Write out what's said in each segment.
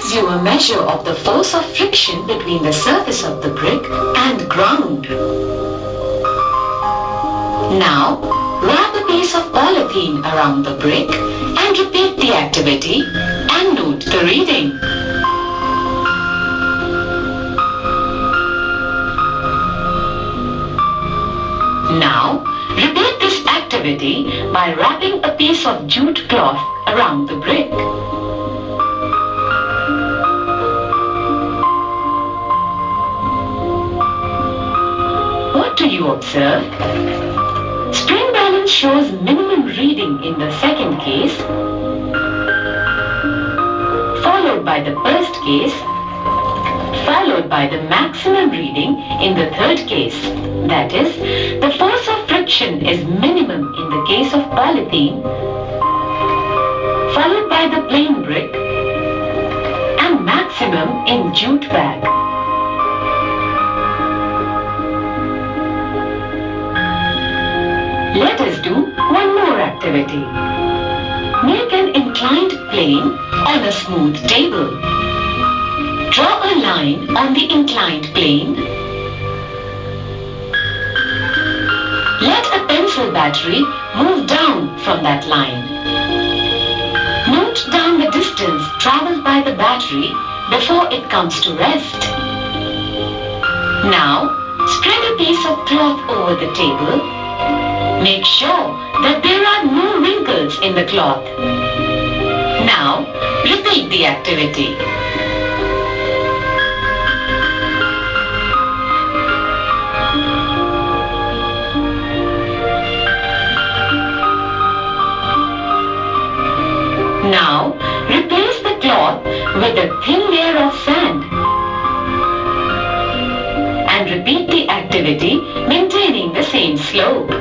gives you a measure of the force of friction between the surface of the brick and ground. Now, wrap a piece of polythene around the brick and repeat the activity and note the reading. Now, repeat this activity by wrapping a piece of jute cloth around the brick. What do you observe? Spring balance shows minimum reading in the second case, followed by the first case, followed by the maximum reading in the third case. That is, the force of friction is minimum in the case of polythene, followed by the plain brick, and maximum in jute bag. Let us do one more activity. Make an inclined plane on a smooth table. Draw a line on the inclined plane. Let a pencil battery move down from that line. Note down the distance traveled by the battery before it comes to rest. Now, spread a piece of cloth over the table. Make sure that there are no wrinkles in the cloth. Now, repeat the activity. Now, replace the cloth with a thin layer of sand and repeat the activity maintaining the same slope.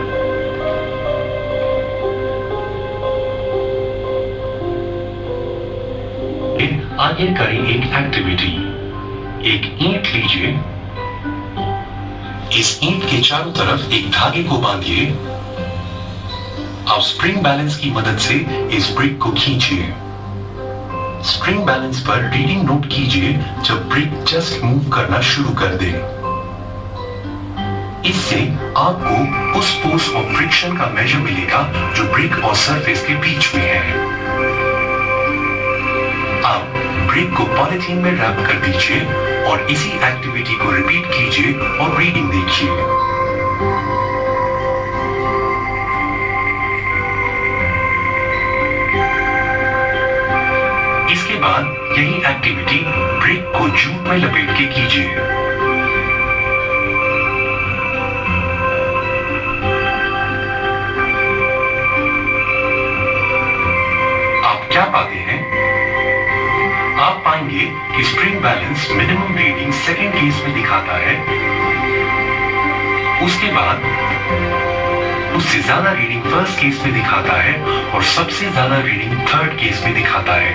आगे करें एक activity. एक ईंट लीजिए, इस ईंट के चारों तरफ एक धागे को बांधिए। अब स्प्रिंग बैलेंस की मदद से इस ब्रिक को खींचिए। स्प्रिंग बैलेंस पर रीडिंग नोट कीजिए जब ब्रिक जस्ट मूव करना शुरू कर दे। इससे आपको उस फोर्स ऑफ फ्रिक्शन का मेजर मिलेगा जो ब्रिक और सरफेस के बीच में है। अब ब्रिक को पॉलीथीन में रैप कर दीजिए और इसी एक्टिविटी को रिपीट कीजिए और रीडिंग देखिए। इसके बाद यही एक्टिविटी ब्रिक को जूट में लपेट के कीजिए। आप क्या पाते हैं? आप पाएंगे कि spring balance minimum reading second case में दिखाता है, उसके बाद उससे ज्यादा रीडिंग फर्स्ट केस में दिखाता है और सबसे ज्यादा रीडिंग थर्ड केस में दिखाता है।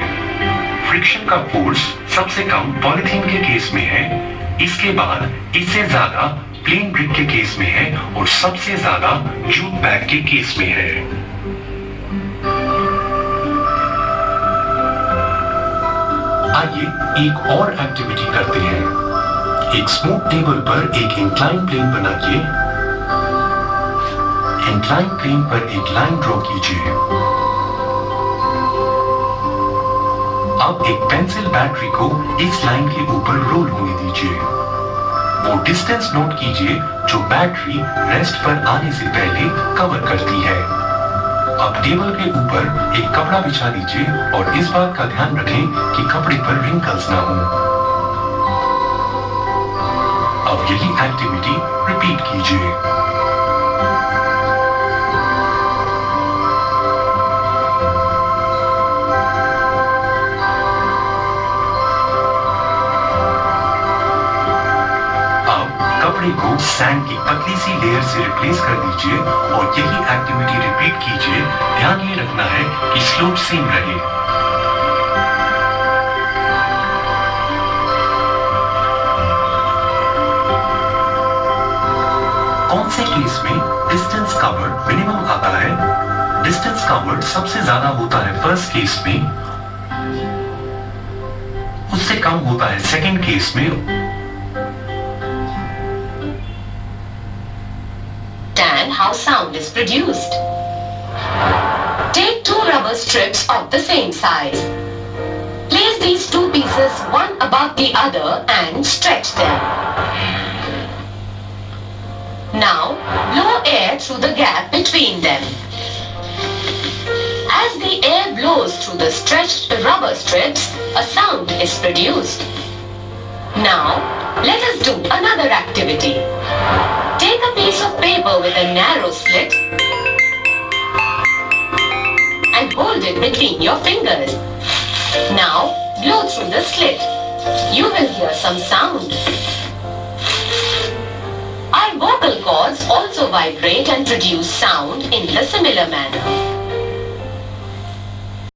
फ्रिक्शन का फोर्स सबसे कम पॉलीथीन के केस में है, इसके बाद इससे ज्यादा प्लेन ब्रिक के केस में है और सबसे ज्यादा जूट बैग के केस में है। आइए एक और एक्टिविटी करते हैं। एक स्मूथ टेबल पर एक इंक्लाइन प्लेन बनाइए। इंक्लाइन प्लेन पर एक लाइन ड्रॉ कीजिए। अब एक पेंसिल बैटरी को इस लाइन के ऊपर रोल होने दीजिए। वो डिस्टेंस नोट कीजिए जो बैटरी रेस्ट पर आने से पहले कवर करती है। अब टेबल के ऊपर एक कपड़ा बिछा दीजिए और इस बात का ध्यान रखें कि कपड़े पर रिंकल्स ना हो। अब यही एक्टिविटी रिपीट कीजिए। कपड़े को सैंड की पतली सी लेयर से रिप्लेस कर दीजिए और यही एक्टिविटी रिपीट कीजिए। ध्यान ये रखना है कि स्लोप सेम रहे। कौन से केस में डिस्टेंस कवर्ड मिनिमम आता है? डिस्टेंस कवर्ड सबसे ज्यादा होता है फर्स्ट केस में, उससे कम होता है सेकंड केस में। Understand how sound is produced. Take two rubber strips of the same size. Place these two pieces one above the other and stretch them. Now blow air through the gap between them. As the air blows through the stretched rubber strips, a sound is produced. Now, let us do another activity. Take a piece of paper with a narrow slit and hold it between your fingers. Now, blow through the slit. You will hear some sound. Our vocal cords also vibrate and produce sound in the similar manner.